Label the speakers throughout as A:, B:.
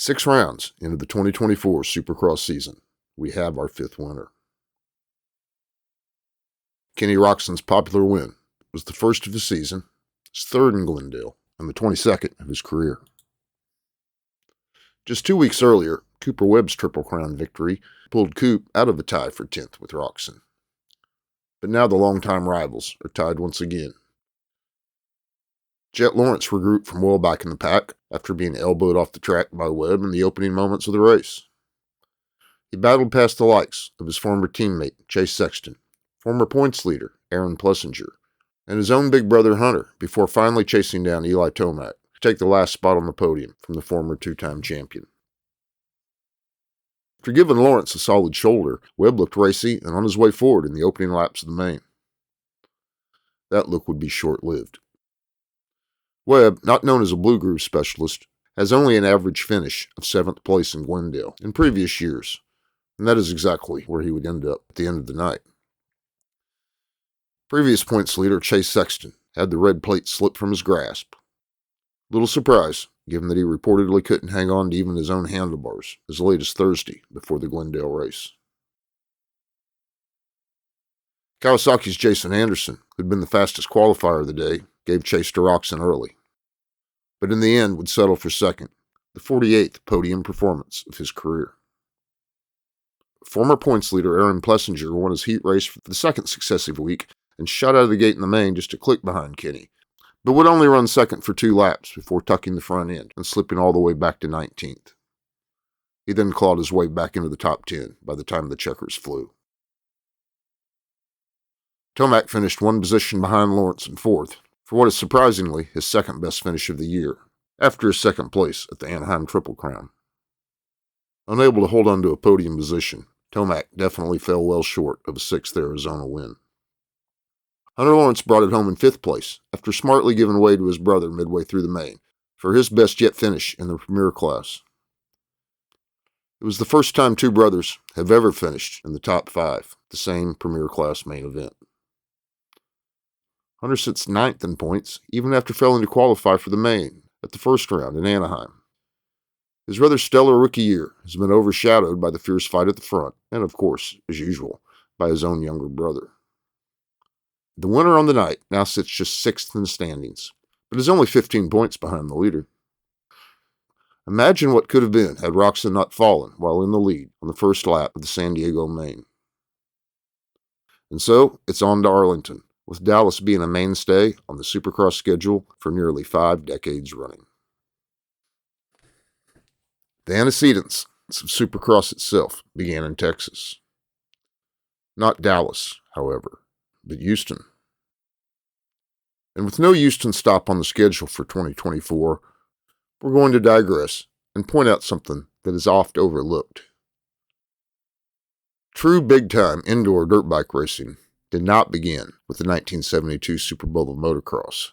A: 6 rounds into the 2024 Supercross season, we have our 5th winner. Kenny Roczen's popular win was the first of the season, his 3rd in Glendale, and the 22nd of his career. Just 2 weeks earlier, Cooper Webb's Triple Crown victory pulled Coop out of a tie for 10th with Roczen. But now the longtime rivals are tied once again. Jet Lawrence regrouped from well back in the pack after being elbowed off the track by Webb in the opening moments of the race. He battled past the likes of his former teammate, Chase Sexton, former points leader, Aaron Plessinger, and his own big brother, Hunter, before finally chasing down Eli Tomac to take the last spot on the podium from the former 2-time champion. After giving Lawrence a solid shoulder, Webb looked racy and on his way forward in the opening laps of the main. That look would be short-lived. Webb, not known as a Blue Groove specialist, has only an average finish of 7th place in Glendale in previous years, and that is exactly where he would end up at the end of the night. Previous points leader Chase Sexton had the red plate slip from his grasp. Little surprise, given that he reportedly couldn't hang on to even his own handlebars as late as Thursday before the Glendale race. Kawasaki's Jason Anderson, who'd been the fastest qualifier of the day, gave chase to Roczen early, but in the end would settle for 2nd, the 48th podium performance of his career. Former points leader Aaron Plessinger won his heat race for the 2nd successive week and shot out of the gate in the main just a click behind Kenny, but would only run 2nd for 2 laps before tucking the front end and slipping all the way back to 19th. He then clawed his way back into the top 10 by the time the checkers flew. Tomac finished 1 position behind Lawrence in 4th, for what is surprisingly his 2nd best finish of the year, after his 2nd place at the Anaheim Triple Crown. Unable to hold on to a podium position, Tomac definitely fell well short of a 6th Arizona win. Hunter Lawrence brought it home in 5th place after smartly giving way to his brother midway through the main for his best yet finish in the Premier class. It was the first time 2 brothers have ever finished in the top 5, the same Premier class main event. Hunter sits 9th in points, even after failing to qualify for the main at the first round in Anaheim. His rather stellar rookie year has been overshadowed by the fierce fight at the front, and of course, as usual, by his own younger brother. The winner on the night now sits just 6th in the standings, but is only 15 points behind the leader. Imagine what could have been had Roczen not fallen while in the lead on the first lap of the San Diego main. And so, it's on to Arlington, with Dallas being a mainstay on the Supercross schedule for nearly 5 decades running. The antecedents of Supercross itself began in Texas. Not Dallas, however, but Houston. And with no Houston stop on the schedule for 2024, we're going to digress and point out something that is oft overlooked. True big-time indoor dirt bike racing did not begin with the 1972 Super Bowl of Motocross,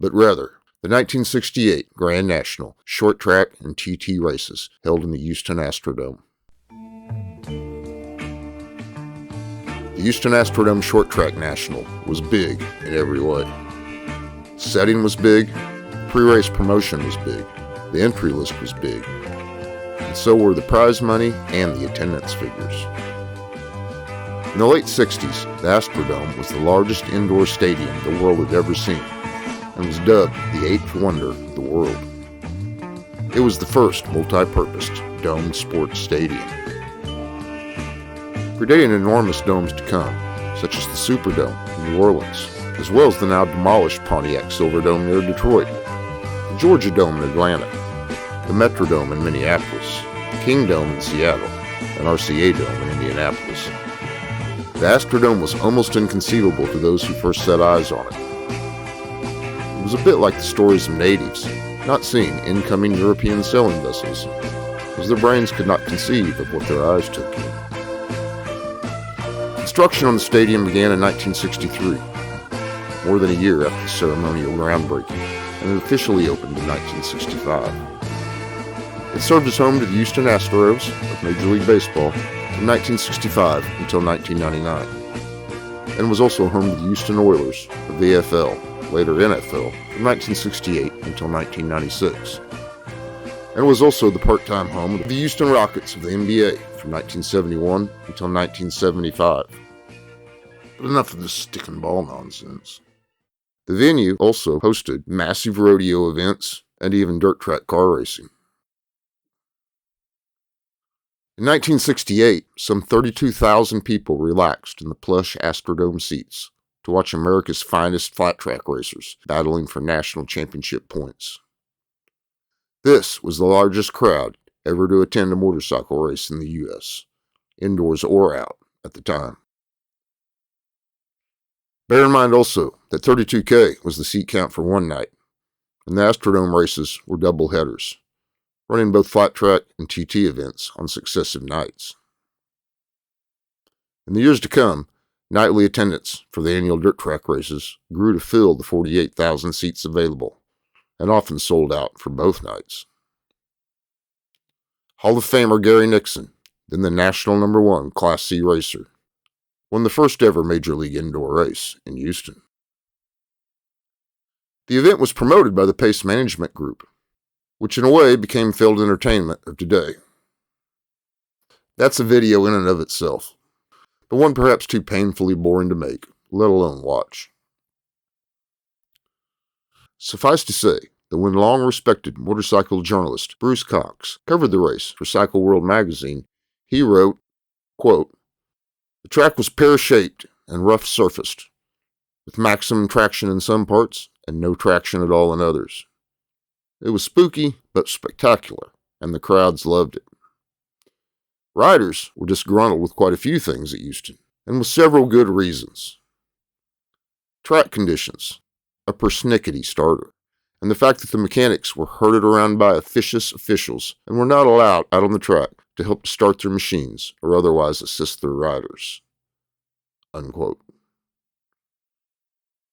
A: but rather the 1968 Grand National Short Track and TT races held in the Houston Astrodome. The Houston Astrodome Short Track National was big in every way. The setting was big, pre-race promotion was big, the entry list was big, and so were the prize money and the attendance figures. In the late 60s, the Astrodome was the largest indoor stadium the world had ever seen, and was dubbed the 8th wonder of the world. It was the first multi-purposed domed sports stadium. Predating enormous domes to come, such as the Superdome in New Orleans, as well as the now demolished Pontiac Silverdome near Detroit, the Georgia Dome in Atlanta, the Metrodome in Minneapolis, the King Dome in Seattle, and RCA Dome in Indianapolis. The Astrodome was almost inconceivable to those who first set eyes on it. It was a bit like the stories of natives not seeing incoming European sailing vessels, as their brains could not conceive of what their eyes took in. Construction on the stadium began in 1963, more than a year after the ceremonial groundbreaking, and it officially opened in 1965. It served as home to the Houston Astros of Major League Baseball from 1965 until 1999, and was also home to the Houston Oilers of the AFL, later NFL, from 1968 until 1996. and was also the part-time home of the Houston Rockets of the NBA from 1971 until 1975. But enough of this stick and ball nonsense. The venue also hosted massive rodeo events and even dirt track car racing. In 1968, some 32,000 people relaxed in the plush Astrodome seats to watch America's finest flat track racers battling for national championship points. This was the largest crowd ever to attend a motorcycle race in the U.S., indoors or out, at the time. Bear in mind also that 32K was the seat count for one night, and the Astrodome races were double headers, running both flat track and TT events on successive nights. In the years to come, nightly attendance for the annual dirt track races grew to fill the 48,000 seats available, and often sold out for both nights. Hall of Famer Gary Nixon, then the national #1 Class C racer, won the first ever Major League indoor race in Houston. The event was promoted by the Pace Management Group, which in a way became field entertainment of today. That's a video in and of itself, but one perhaps too painfully boring to make, let alone watch. Suffice to say that when long-respected motorcycle journalist Bruce Cox covered the race for Cycle World magazine, he wrote, quote, "The track was pear-shaped and rough-surfaced, with maximum traction in some parts and no traction at all in others. It was spooky but spectacular, and the crowds loved it. Riders were disgruntled with quite a few things at Houston, and with several good reasons. Track conditions, a persnickety starter, and the fact that the mechanics were herded around by officious officials and were not allowed out on the track to help start their machines or otherwise assist their riders." Unquote.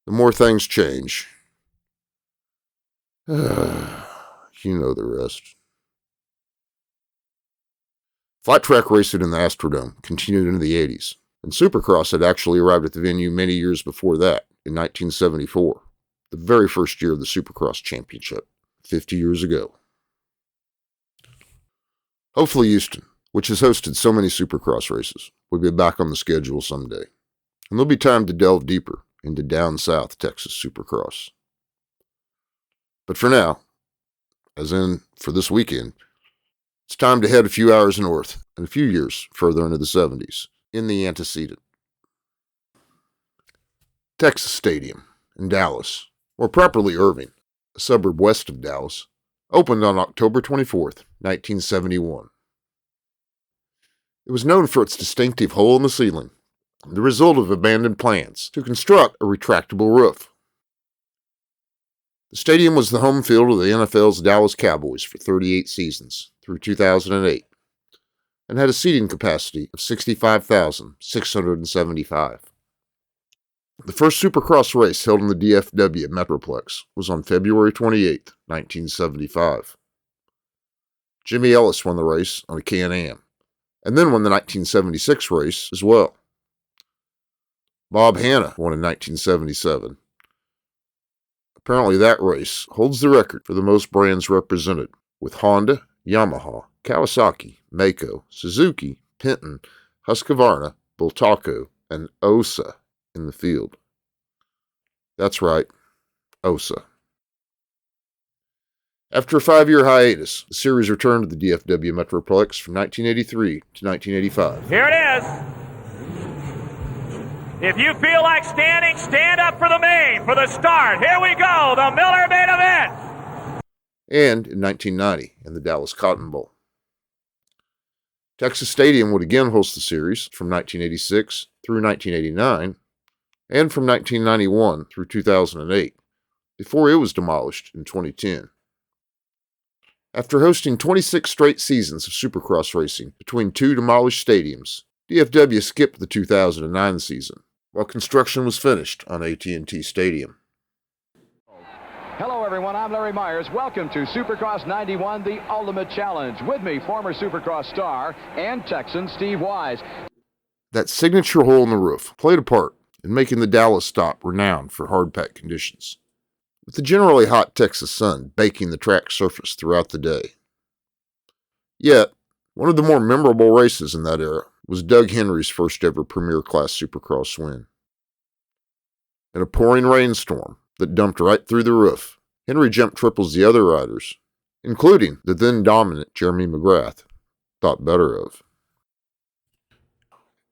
A: The more things change, you know the rest. Flat track racing in the Astrodome continued into the 80s, and Supercross had actually arrived at the venue many years before that, in 1974, the very first year of the Supercross Championship, 50 years ago. Hopefully Houston, which has hosted so many Supercross races, will be back on the schedule someday, and there'll be time to delve deeper into down south Texas Supercross. But for now, as in for this weekend, it's time to head a few hours north and a few years further into the 70s in the Antecedents. Texas Stadium in Dallas, or properly Irving, a suburb west of Dallas, opened on October 24th, 1971. It was known for its distinctive hole in the ceiling, the result of abandoned plans to construct a retractable roof. The stadium was the home field of the NFL's Dallas Cowboys for 38 seasons through 2008 and had a seating capacity of 65,675. The first Supercross race held in the DFW Metroplex was on February 28, 1975. Jimmy Ellis won the race on a Can-Am, and then won the 1976 race as well. Bob Hanna won in 1977. Apparently that race holds the record for the most brands represented, with Honda, Yamaha, Kawasaki, Mako, Suzuki, Penton, Husqvarna, Bultaco, and OSA in the field. That's right, OSA. After a 5-year hiatus, the series returned to the DFW Metroplex from 1983 to 1985.
B: Here it is. If you feel like standing, stand up for the main, for the start. Here we go, the Miller main event.
A: And in 1990, in the Dallas Cotton Bowl. Texas Stadium would again host the series from 1986 through 1989, and from 1991 through 2008, before it was demolished in 2010. After hosting 26 straight seasons of Supercross racing between two demolished stadiums, DFW skipped the 2009 season, while construction was finished on AT&T Stadium.
C: Hello everyone, I'm Larry Myers. Welcome to Supercross 91, the Ultimate Challenge. With me, former Supercross star and Texan Steve Wise.
A: That signature hole in the roof played a part in making the Dallas stop renowned for hard-packed conditions, with the generally hot Texas sun baking the track surface throughout the day. Yet, one of the more memorable races in that era was Doug Henry's first ever Premier Class Supercross win. In a pouring rainstorm that dumped right through the roof, Henry jumped triples the other riders, including the then dominant Jeremy McGrath, thought better of.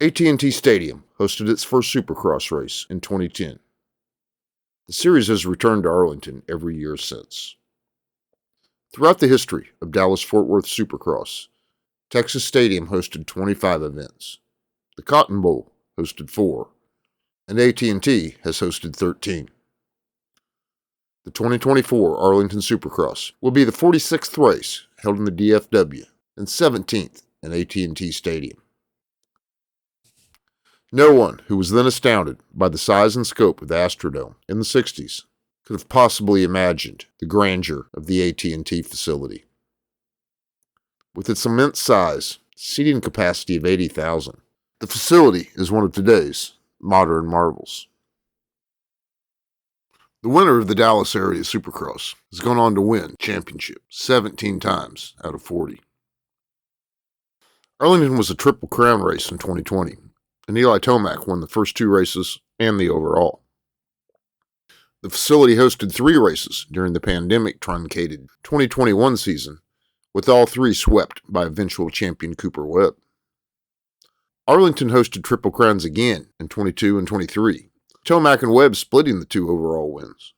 A: AT&T Stadium hosted its first Supercross race in 2010. The series has returned to Arlington every year since. Throughout the history of Dallas-Fort Worth Supercross, Texas Stadium hosted 25 events. The Cotton Bowl hosted 4, and AT&T has hosted 13. The 2024 Arlington Supercross will be the 46th race held in the DFW and 17th in AT&T Stadium. No one who was then astounded by the size and scope of the Astrodome in the 60s could have possibly imagined the grandeur of the AT&T facility. With its immense size, seating capacity of 80,000, the facility is one of today's modern marvels. The winner of the Dallas area Supercross has gone on to win championship 17 times out of 40. Arlington was a Triple Crown race in 2020, and Eli Tomac won the first 2 races and the overall. The facility hosted 3 races during the pandemic-truncated 2021 season, with all 3 swept by eventual champion Cooper Webb. Arlington hosted Triple Crowns again in 22 and 23, Tomac and Webb splitting the 2 overall wins.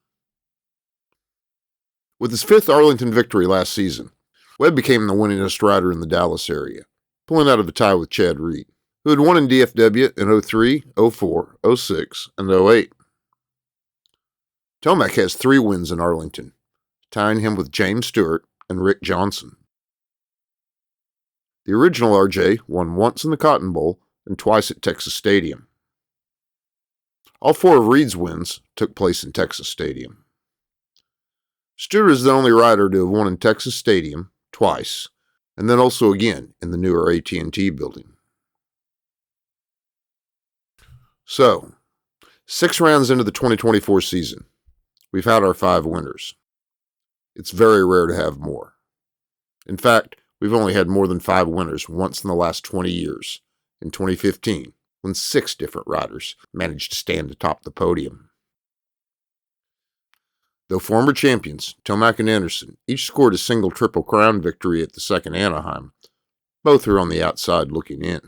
A: With his 5th Arlington victory last season, Webb became the winningest rider in the Dallas area, pulling out of a tie with Chad Reed, who had won in DFW in 03, 04, 06, and 08. Tomac has 3 wins in Arlington, tying him with James Stewart and Rick Johnson. The original RJ won once in the Cotton Bowl and twice at Texas Stadium. All 4 of Reed's wins took place in Texas Stadium. Stewart is the only rider to have won in Texas Stadium twice, and then also again in the newer AT&T building. So, 6 rounds into the 2024 season, we've had our 5 winners. It's very rare to have more. In fact, we've only had more than 5 winners once in the last 20 years, in 2015, when 6 different riders managed to stand atop the podium. Though former champions, Tomac and Anderson, each scored a single Triple Crown victory at the second Anaheim, both are on the outside looking in.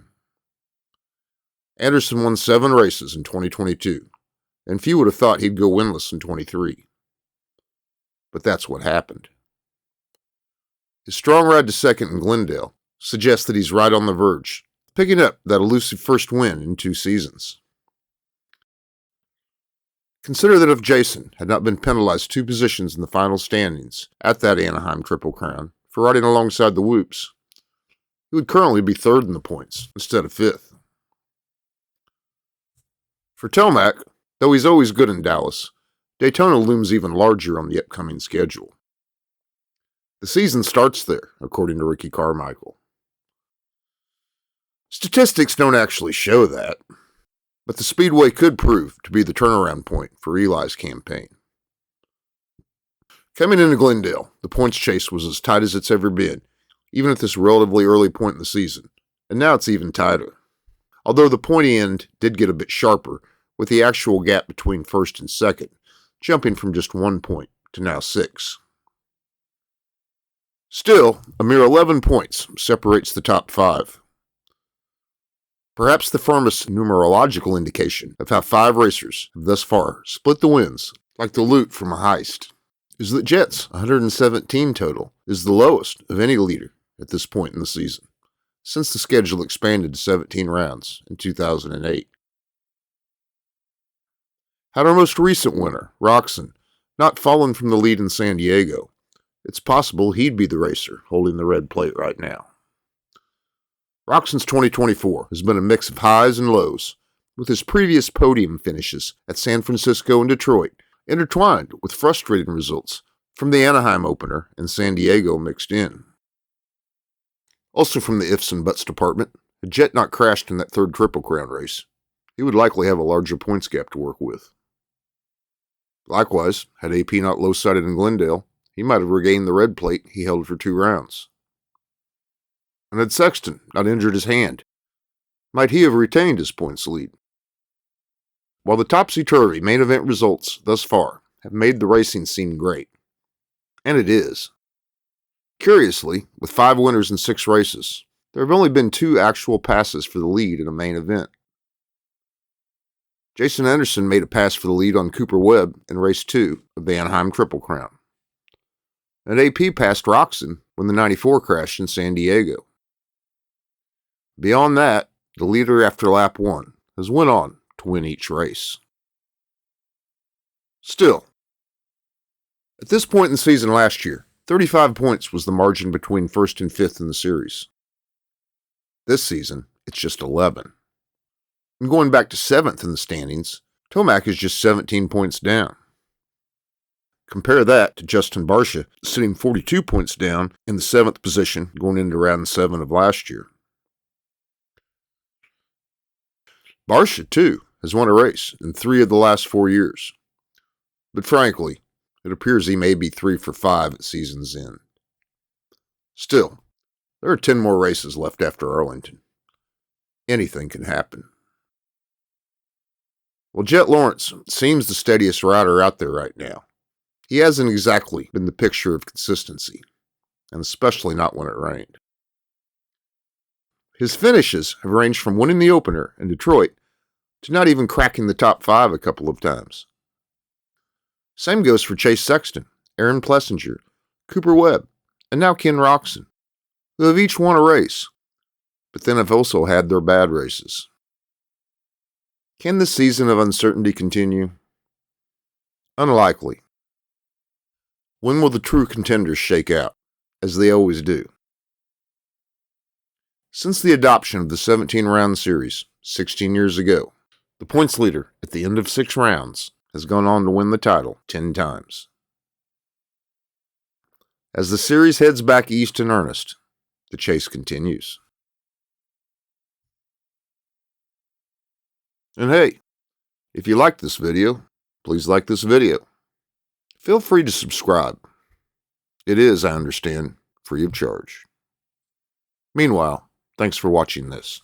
A: Anderson won 7 races in 2022, and few would have thought he'd go winless in 23. But that's what happened. His strong ride to second in Glendale suggests that he's right on the verge, picking up that elusive first win in 2 seasons. Consider that if Jason had not been penalized 2 positions in the final standings at that Anaheim Triple Crown for riding alongside the Whoops, he would currently be 3rd in the points instead of 5th. For Tomac, though he's always good in Dallas, Daytona looms even larger on the upcoming schedule. The season starts there, according to Ricky Carmichael. Statistics don't actually show that, but the Speedway could prove to be the turnaround point for Eli's campaign. Coming into Glendale, the points chase was as tight as it's ever been, even at this relatively early point in the season, and now it's even tighter. Although the pointy end did get a bit sharper, with the actual gap between first and second jumping from just 1 point to now 6. Still, a mere 11 points separates the top 5. Perhaps the firmest numerological indication of how 5 racers have thus far split the wins like the loot from a heist is that Jet's 117 total is the lowest of any leader at this point in the season, since the schedule expanded to 17 rounds in 2008. Had our most recent winner, Roxon, not fallen from the lead in San Diego, it's possible he'd be the racer holding the red plate right now. Roxon's 2024 has been a mix of highs and lows, with his previous podium finishes at San Francisco and Detroit intertwined with frustrating results from the Anaheim opener and San Diego mixed in. Also from the ifs and buts department, had Jet not crashed in that 3rd Triple Crown race, he would likely have a larger points gap to work with. Likewise, had AP not low-sided in Glendale, he might have regained the red plate he held for 2 rounds. And had Sexton not injured his hand, might he have retained his points lead? While the topsy-turvy main event results thus far have made the racing seem great, and it is, curiously, with 5 winners in 6 races, there have only been 2 actual passes for the lead in a main event. Jason Anderson made a pass for the lead on Cooper Webb in race 2 of the Anaheim Triple Crown. And AP passed Roxon when the 94 crashed in San Diego. Beyond that, the leader after lap 1 has went on to win each race. Still, at this point in the season last year, 35 points was the margin between 1st and 5th in the series. This season, it's just 11. And going back to 7th in the standings, Tomac is just 17 points down. Compare that to Justin Barcia sitting 42 points down in the 7th position going into round 7 of last year. Barcia, too, has won a race in 3 of the last 4 years. But frankly, it appears he may be 3 for 5 at season's end. Still, there are 10 more races left after Arlington. Anything can happen. Well, Jet Lawrence seems the steadiest rider out there right now. He hasn't exactly been the picture of consistency, and especially not when it rained. His finishes have ranged from winning the opener in Detroit to not even cracking the top 5 a couple of times. Same goes for Chase Sexton, Aaron Plessinger, Cooper Webb, and now Ken Roxon, who have each won a race, but then have also had their bad races. Can this season of uncertainty continue? Unlikely. When will the true contenders shake out, as they always do? Since the adoption of the 17-round series 16 years ago, the points leader at the end of 6 rounds has gone on to win the title 10 times. As the series heads back east in earnest, the chase continues. And hey, if you liked this video, please like this video. Feel free to subscribe. It is, I understand, free of charge. Meanwhile, thanks for watching this.